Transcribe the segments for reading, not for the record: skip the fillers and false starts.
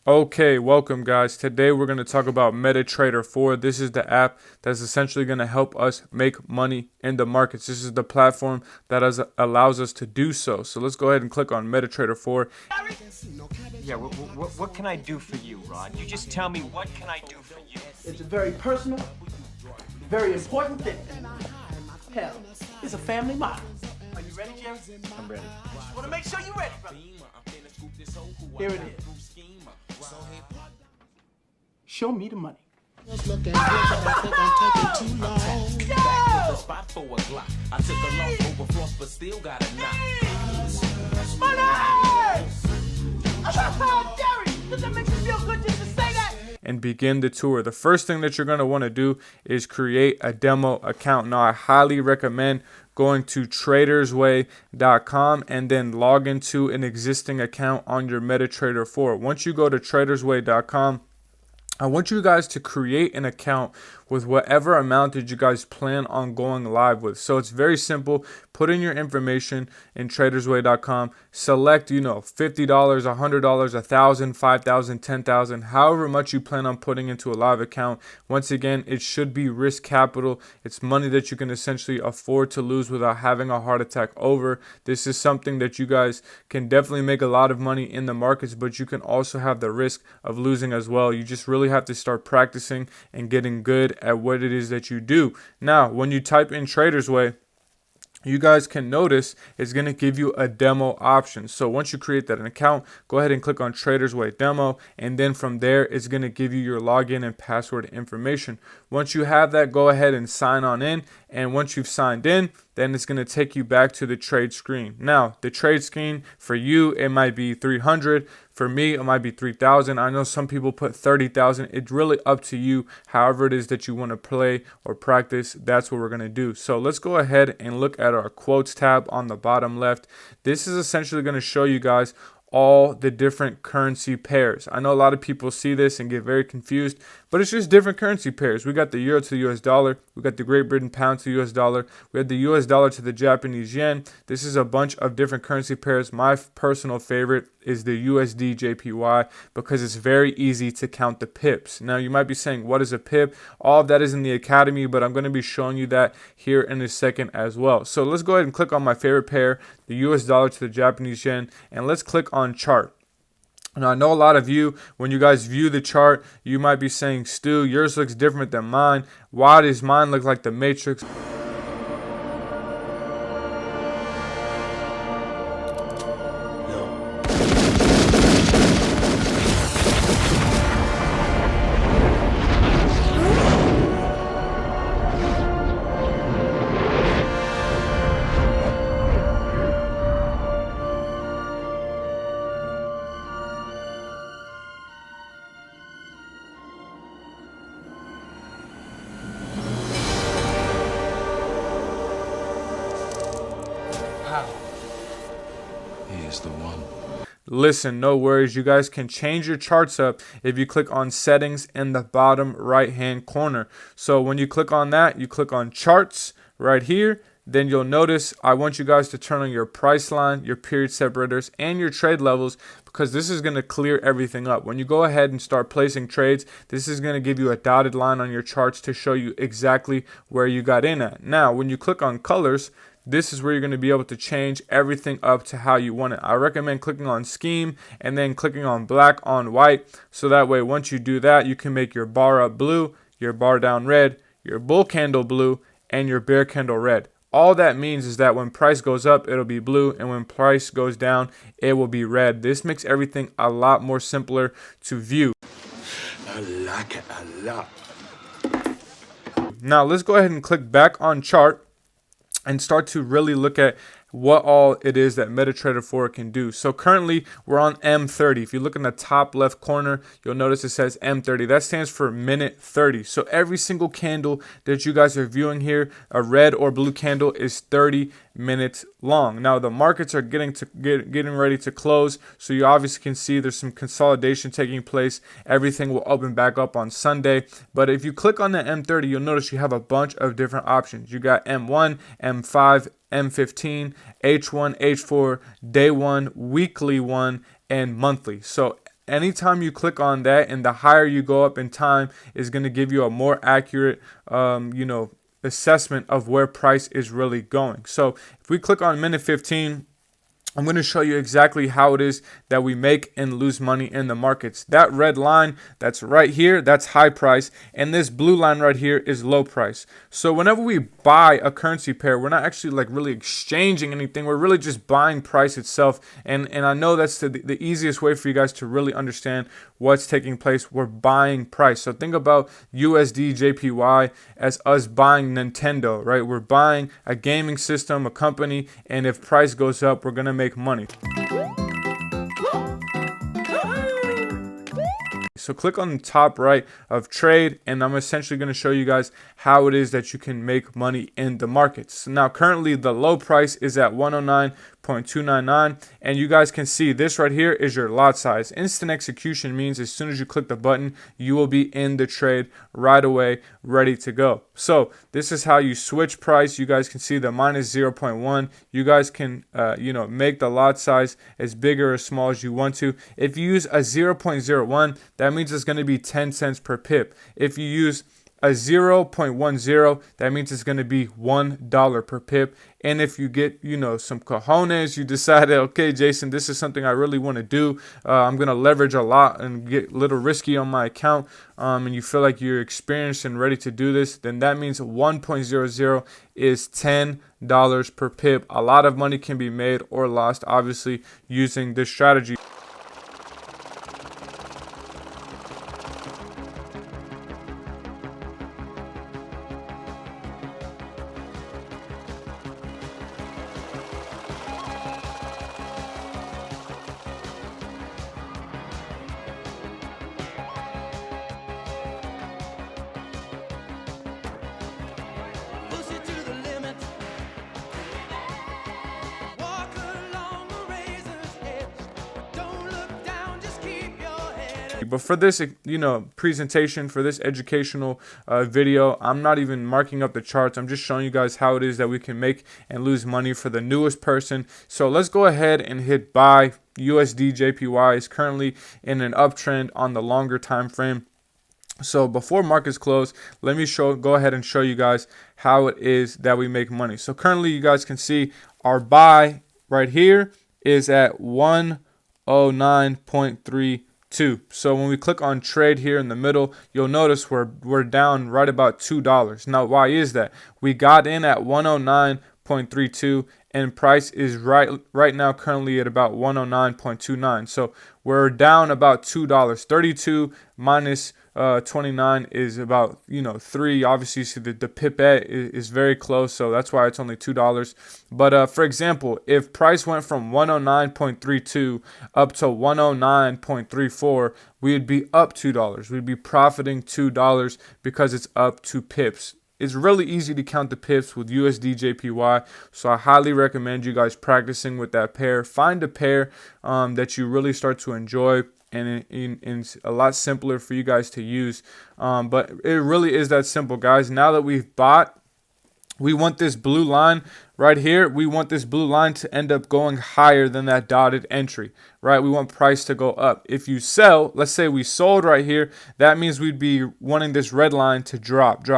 Okay, welcome guys. Today we're going to talk about MetaTrader 4. This is the app that's essentially going to help us make money in the markets. This is the platform that allows us to do so. So let's go ahead and click on MetaTrader 4. Yeah, what can I do for you, Rod? You just tell me, what can I do for you? It's a very personal, very important thing. Hell, it's a family motto. Are you ready, Jerry? I'm ready. Just want to make sure you're ready, brother. Here it is. Show me the money. Looking good, but I think I'm taking too long. Back to the spot for a Glock. I took a loss over frost, but still got a knock. Money! Jerry, does that make you feel good just to say that? And begin the tour. The first thing that you're going to want to do is create a demo account. Now, I highly recommend going to tradersway.com and then log into an existing account on your MetaTrader 4. Once you go to tradersway.com, I want you guys to create an account with whatever amount that you guys plan on going live with. So it's very simple. Put in your information in tradersway.com. Select, $50, $100, $1,000, $5,000, $10,000, however much you plan on putting into a live account. Once again, it should be risk capital. It's money that you can essentially afford to lose without having a heart attack over. This is something that you guys can definitely make a lot of money in the markets, but you can also have the risk of losing as well. You just really have to start practicing and getting good at what it is that you do. Now, when you type in Traders Way, you guys can notice it's going to give you a demo option. So once you create that account, go ahead and click on Traders Way Demo, and then from there it's going to give you your login and password information. Once you have that, go ahead and sign on in, and once you've signed in, then it's going to take you back to the trade screen. Now, the trade screen for you, it might be 300. For me, it might be 3,000. I know some people put 30,000. It's really up to you. However it is that you want to play or practice, that's what we're going to do. So let's go ahead and look at our quotes tab on the bottom left. This is essentially going to show you guys all the different currency pairs. I know a lot of people see this and get very confused, but it's just different currency pairs. We got the euro to the US dollar, we got the Great Britain pound to the US dollar, we had the US dollar to the Japanese yen. This is a bunch of different currency pairs. My personal favorite is the USD JPY because it's very easy to count the pips. Now you might be saying, what is a pip? All of that is in the academy, but I'm going to be showing you that here in a second as well. So let's go ahead and click on my favorite pair, the US dollar to the Japanese yen, and let's click on chart. Now, I know a lot of you, when you guys view the chart, you might be saying, Stu, yours looks different than mine. Why does mine look like the Matrix? He is the one. Listen, no worries. You guys can change your charts up if you click on settings in the bottom right hand corner. So when you click on that, you click on charts right here. Then you'll notice I want you guys to turn on your price line, your period separators, and your trade levels, because this is going to clear everything up. When you go ahead and start placing trades, this is going to give you a dotted line on your charts to show you exactly where you got in at. Now, when you click on colors, this is where you're going to be able to change everything up to how you want it. I recommend clicking on scheme and then clicking on black on white. So that way, once you do that, you can make your bar up blue, your bar down red, your bull candle blue, and your bear candle red. All that means is that when price goes up, it'll be blue, and when price goes down, it will be red. This makes everything a lot more simpler to view. I like it a lot. Now, let's go ahead and click back on chart and start to really look at what all it is that MetaTrader 4 can do. So currently we're on M30. If you look in the top left corner, you'll notice it says M30. That stands for minute 30. So every single candle that you guys are viewing here, a red or blue candle, is 30 minutes long. Now the markets are getting ready to close, so you obviously can see there's some consolidation taking place. Everything will open back up on Sunday, but if you click on the M30, you'll notice you have a bunch of different options. You got M1, M5, M15, H1, H4, day one, weekly one, and monthly. So anytime you click on that, and the higher you go up in time is going to give you a more accurate, assessment of where price is really going. So if we click on minute 15, I'm going to show you exactly how it is that we make and lose money in the markets. That red line that's right here, that's high price, and this blue line right here is low price. So whenever we buy a currency pair, we're not actually like really exchanging anything. We're really just buying price itself. And I know that's the easiest way for you guys to really understand what's taking place. We're buying price. So think about USD JPY as us buying Nintendo, right? We're buying a gaming system, a company, and if price goes up, we're going to make money. So click on the top right of trade, and I'm essentially going to show you guys how it is that you can make money in the markets. Now currently the low price is at 109.299, and you guys can see this right here is your lot size. Instant execution means as soon as you click the button, you will be in the trade right away, ready to go. So this is how you switch price. You guys can see the minus 0.1. You guys can make the lot size as big or as small as you want to. If you use a 0.01, that means it's going to be 10 cents per pip. If you use a 0.10, that means it's going to be $1 per pip. And if you get, some cojones, you decided, okay, Jason, this is something I really want to do. I'm going to leverage a lot and get a little risky on my account. And you feel like you're experienced and ready to do this, then that means 1.00 is $10 per pip. A lot of money can be made or lost, obviously, using this strategy. Push it to the limit. Walk along the razor's edge. Don't look down, just keep your head up. But for this, presentation, for this educational video, I'm not even marking up the charts. I'm just showing you guys how it is that we can make and lose money for the newest person. So let's go ahead and hit buy. USD JPY is currently in an uptrend on the longer time frame. So before markets close, let me go ahead and show you guys how it is that we make money. So currently you guys can see our buy right here is at 109.32. So when we click on trade here in the middle, you'll notice we're down right about $2. Now why is that? We got in at 109.32 and price is right now currently at about 109.29. So we're down about $2. 32 minus 29 is about 3. Obviously you see the pipette is very close, so that's why it's only $2. But for example, if price went from 109.32 up to 109.34, we'd be up $2. We'd be profiting $2 because it's up 2 pips. It's really easy to count the pips with USD JPY, so I highly recommend you guys practicing with that pair. Find a pair that you really start to enjoy, and it's a lot simpler for you guys to use. But it really is that simple, guys. Now that we've bought, we want this blue line right here. We want this blue line to end up going higher than that dotted entry, right? We want price to go up. If you sell, let's say we sold right here, that means we'd be wanting this red line to drop.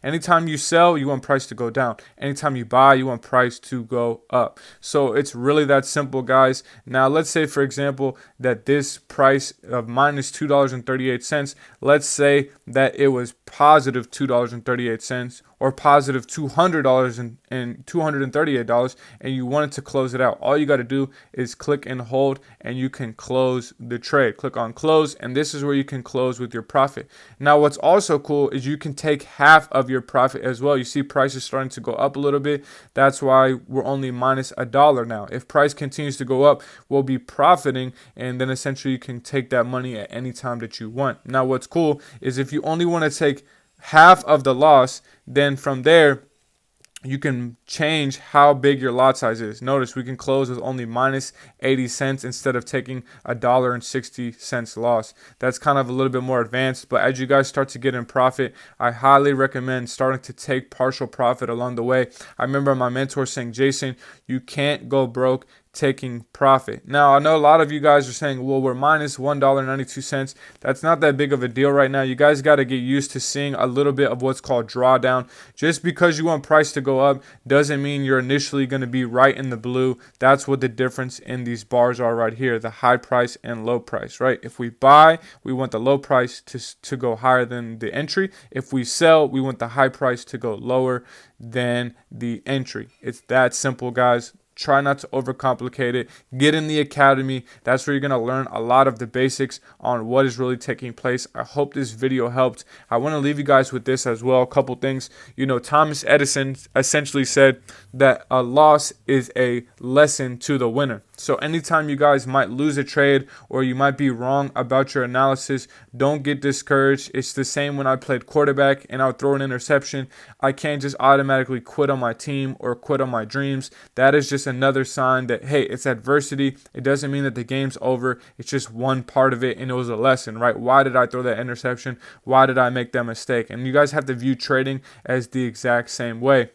Anytime you sell, you want price to go down. Anytime you buy, you want price to go up. So it's really that simple, guys. Now, let's say, for example, that this price of minus $2.38, let's say that it was positive $2.38 or positive $200 and $238, and you wanted to close it out. All you got to do is click and hold, and you can close the trade. Click on close, and this is where you can close with your profit. Now, what's also cool is you can take half of your profit as well. You see prices starting to go up a little bit. That's why we're only minus $1 now. If price continues to go up, we'll be profiting, and then essentially you can take that money at any time that you want. Now, what's cool is if you only want to take half of the loss, then from there you can change how big your lot size is. Notice we can close with only minus 80 cents instead of taking $1.60 loss. That's kind of a little bit more advanced, but as you guys start to get in profit, I highly recommend starting to take partial profit along the way. I remember my mentor saying, Jason, you can't go broke taking profit. Now, I know a lot of you guys are saying, well, we're minus $1.92. That's not that big of a deal right now. You guys got to get used to seeing a little bit of what's called drawdown. Just because you want price to go up doesn't mean you're initially going to be right in the blue. That's what the difference in these bars are right here, the high price and low price, right? If we buy, we want the low price to go higher than the entry. If we sell, we want the high price to go lower than the entry. It's that simple, guys. Try not to overcomplicate it. Get in the academy. That's where you're going to learn a lot of the basics on what is really taking place. I hope this video helped. I want to leave you guys with this as well. A couple things. You know, Thomas Edison essentially said that a loss is a lesson to the winner. So anytime you guys might lose a trade or you might be wrong about your analysis, don't get discouraged. It's the same when I played quarterback and I would throw an interception. I can't just automatically quit on my team or quit on my dreams. That is just another sign that, hey, it's adversity. It doesn't mean that the game's over. It's just one part of it, and it was a lesson, right? Why did I throw that interception? Why did I make that mistake? And you guys have to view trading as the exact same way.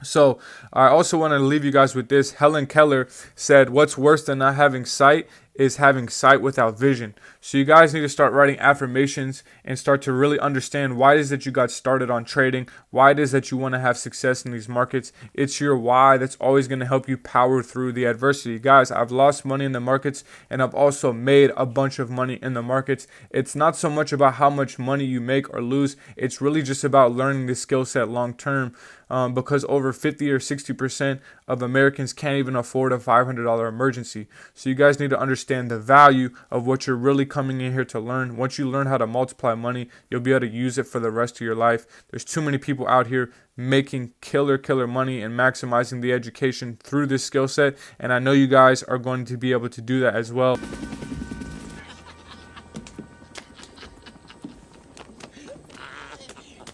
So I also want to leave you guys with this. Helen Keller said, what's worse than not having sight is having sight without vision. So you guys need to start writing affirmations and start to really understand why it is that you got started on trading, why it is that you want to have success in these markets. It's your why that's always going to help you power through the adversity. Guys, I've lost money in the markets and I've also made a bunch of money in the markets. It's not so much about how much money you make or lose. It's really just about learning the skill set long term. Because over 50 or 60% of Americans can't even afford a $500 emergency. So you guys need to understand the value of what you're really coming in here to learn. Once you learn how to multiply money, you'll be able to use it for the rest of your life. There's too many people out here making killer money and maximizing the education through this skill set. And I know you guys are going to be able to do that as well.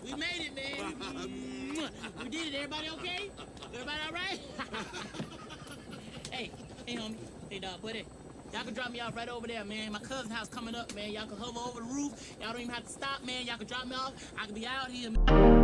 We made it, man. We did it. Everybody okay? Everybody all right? Hey, homie. Hey, dog, buddy. Y'all can drop me off right over there, man. My cousin's house coming up, man. Y'all can hover over the roof. Y'all don't even have to stop, man. Y'all can drop me off. I can be out here, man.